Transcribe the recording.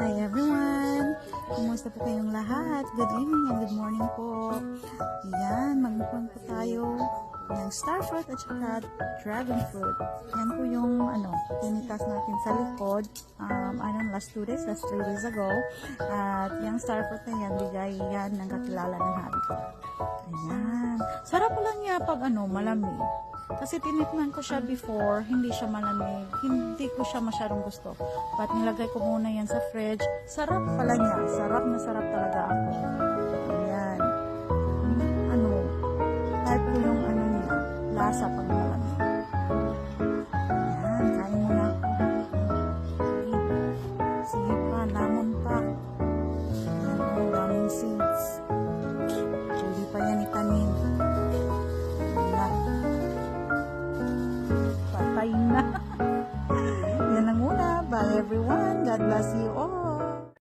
Hi everyone! Kumusta po kayong lahat? Good evening and good morning po. Yan, magmukbang po tayo ng star fruit at saka dragon fruit. Yan po yung tinitas natin sa likod. Last 2 days, last 3 days ago. At yung star fruit na yan, bigay yan ng kakilala ng hobby ko. Ayan. Sarap lang niya pag malamig. Kasi tinikman ko siya before, hindi siya malamig, hindi ko siya masyadong gusto. But nilagay ko muna yan sa fridge, sarap pala niya, sarap na sarap talaga ako. Ayan. Type ko yung niya, lasa pag